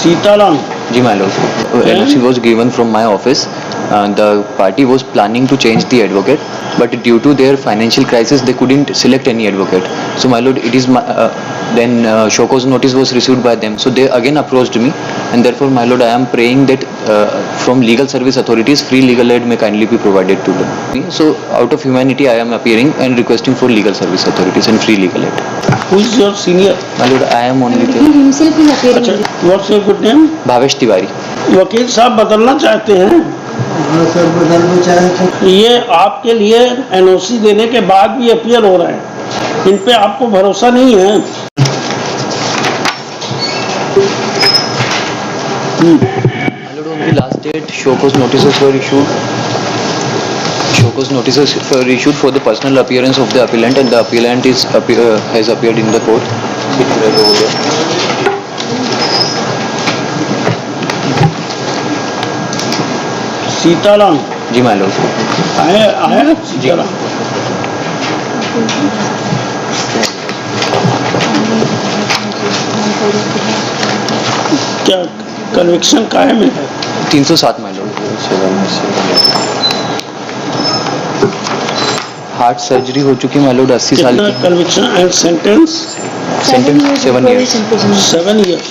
Sitaram. Ji my lord. NOC was given from my office. The party was planning to change the advocate, but due to their financial crisis, they couldn't select any advocate. So my lord, it is then show cause notice was received by them. So they again approached me, and therefore my lord, I am praying that from legal service authorities, free legal aid may kindly be provided to them. So out of humanity, I am appearing and requesting for legal service authorities and free legal aid. Who is your senior? My lord, I am only He himself is appearing. अच्छा, what's your good name? Bhavesh Tiwari. वकील साहब बदलना चाहते हैं? हाँ sir, बदलना चाहते हैं। ये आपके लिए एनओसी देने के बाद भी अपीयर हो रहा है, इन पे आपको भरोसा नहीं है? On the last date, show cause notices were issued. Show cause notices were issued for the personal appearance of the appellant, and the appellant is has appeared in the court. Sitaram ji my lord. आया सीताराम। क्या conviction कायम है? 307 my lord. Heart surgery हो चुकी my lord 80 साल कितना की. Conviction and sentence? Sentence 7 years. 7 years।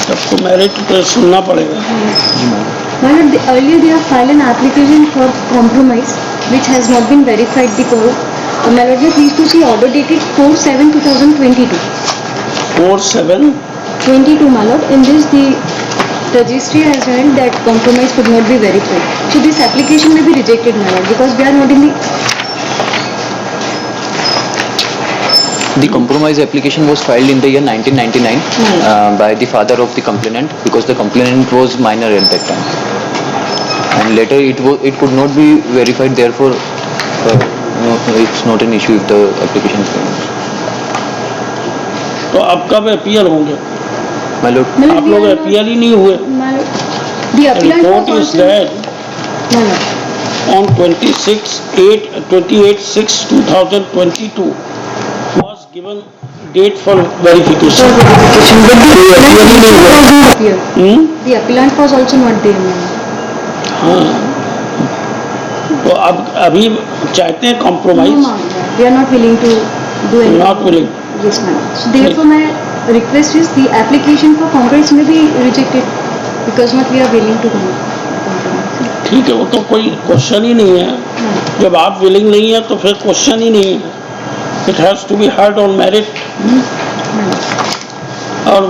सबको मेरिट पे सुनना पड़ेगा। Earlier they have filed an application for compromise which has not been verified the court. My lord, we are pleased to see order dated 4/7/2022. 4/7/22 my lord. In this the registry has held that compromise could not be verified. So this application may be rejected, my lord, because we are not in the. The compromise application was filed in the year 1999 by the father of the complainant, because the complainant was minor at that time, and later it could not be verified. Therefore, no, it's not an issue if the application is filed. तो अब कब appear होंगे? My lord, आप लोग appear ही नहीं हुए। My lord, the appellant Report was is also. that My lord. on 28/6/2022 was given date for verification. The appellant was also not there, my lord. हाँ, तो अब अभी चाहते हैं No, compromise? ma'am. We are not willing to do anything. Not willing. Yes, ma'am. So therefore, my request is the application for compromise may be rejected because not we are willing to compromise. ठीक है, वो तो कोई question ही नहीं है। जब आप विलिंग नहीं है तो फिर क्वेश्चन ही नहीं है। It has to be heard on merit. और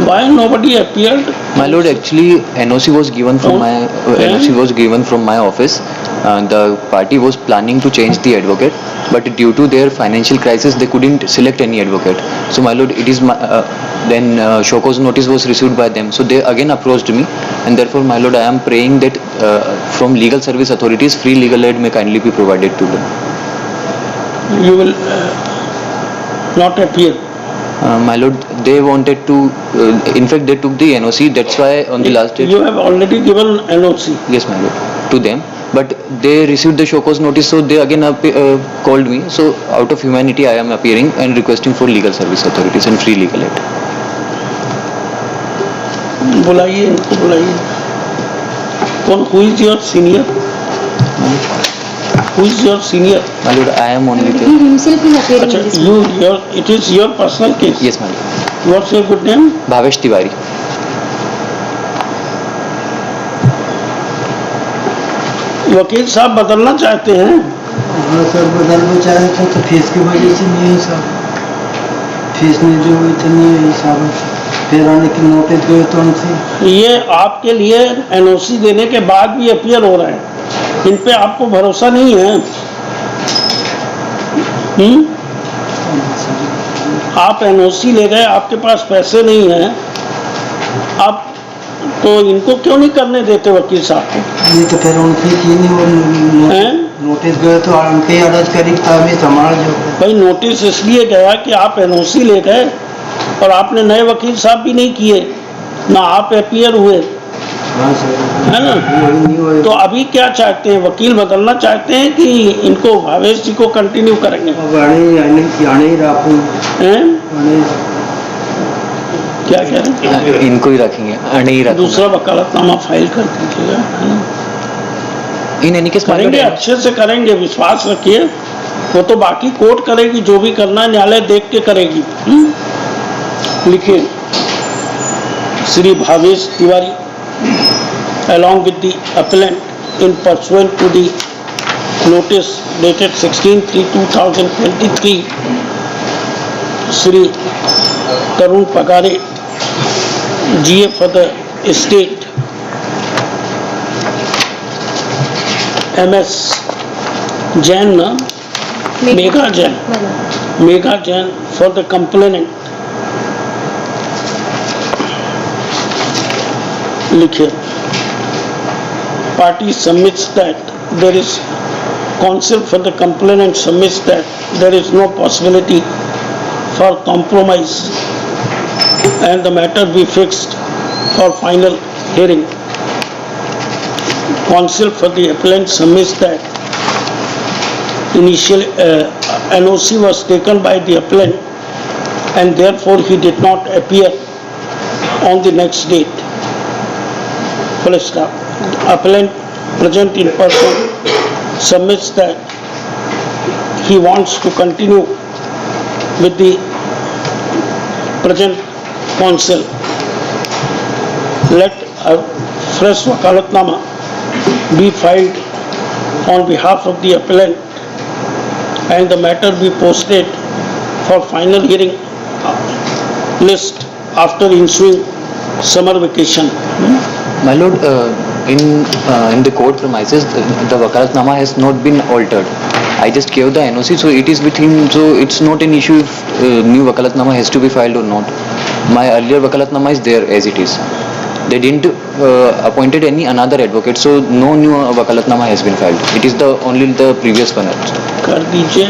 why nobody appeared? my lord, actually NOC was given from my office. The party was planning to change the advocate, but due to their financial crisis, they couldn't select any advocate. So my lord, it is then show cause notice was received by them. So they again approached me, and therefore my lord, I am praying that from legal service authorities, free legal aid may kindly be provided to them. You will not appear. My lord, they wanted to. In fact, they took the NOC. That's why on the last date. You have already given NOC. Yes, my lord, to them. But they received the show cause notice, so they again called me. So out of humanity, I am appearing and requesting for legal service authorities and free legal aid. बुलाइए, इनको बुलाइए। कौन? Who is your senior? Who is your senior? My lord, I am only He there. himself is appearing. अच्छा, in this. it is your personal case. Yes, my lord. What's your good name? Bhavesh Tiwari. वकील साहब बदलना चाहते हैं? हाँ sir, बदलना चाहते हैं तो फीस की वजह से नहीं है साहब। फीस नहीं जो हुई थी नहीं है साहब। फिर आने की नोटिस गए तो उनसे। ये आपके लिए एनओसी देने के बाद भी अपीयर हो रहा है, इन पे आपको भरोसा नहीं है? आप एनओसी ले गए, आपके पास पैसे नहीं है, आप तो इनको क्यों नहीं करने देते वकील साहब को? नहीं तो फिर उनसे की नहीं, हैं? नोटिस गए तो उनके अरेस्ट करी तभी संभाल जो। भाई नोटिस इसलिए गया कि आप एनओसी ले गए और आपने नए वकील साहब भी नहीं किए, ना आप अपीयर हुए, हाँ सर, है ना? नहीं तो अभी क्या चाहते हैं? वकील बदलना चाहते हैं कि इनको भावेश जी को कंटिन्यू करेंगे? आने ही रखूँ हैं? क्या कह रहे हैं? इनको ही रखेंगे, नहीं रखूंगा। दूसरा वकालतनामा फाइल कर दीजिएगा, है ना? इन एनी केस करेंगे, अच्छे से करेंगे, विश्वास रखिए। वो तो बाकी कोर्ट करेगी, जो भी करना है न्यायालय देख के करेगी। लिखिए, Shri Bhavesh Tiwari along with the appellant in pursuant to the notice dated 16/3/2023, Shri Tarun Pagare, GA for the estate, MS Jain, Megha Jain for the complainant. लिखिए, party submits that there is counsel for the complainant submits that there is no possibility for compromise and the matter be fixed for final hearing. Counsel for the appellant submits that initial NOC was taken by the appellant and therefore he did not appear on the next date. Full stop. Appellant present in person submits that he wants to continue with the present counsel. Let a fresh wakalatnama be filed on behalf of the appellant and the matter be posted for final hearing list after ensuing summer vacation. My lord, in the court premises, the wakalatnama has not been altered. I just gave the NOC, so it is with him. So it's not an issue if new wakalatnama has to be filed or not. My earlier wakalatnama is there as it is. They didn't appointed any another advocate, so no new wakalatnama has been filed. It is the only the previous one. कर दीजिए,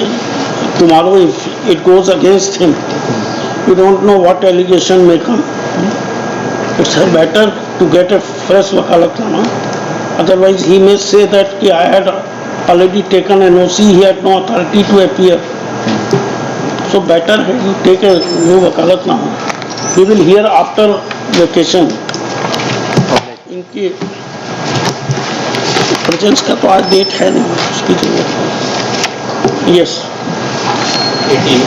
tomorrow if it goes against him, we don't know what allegation may come. It's better to get a fresh wakalatnama. Otherwise, he may say that I had already taken an NOC, he had no authority to appear. So better you take a new wakalatnama. We will hear after vacation. इनकी presence का तो आज date है नहीं, उसकी जरूरत। Yes, 18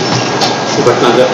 Bhatnagar.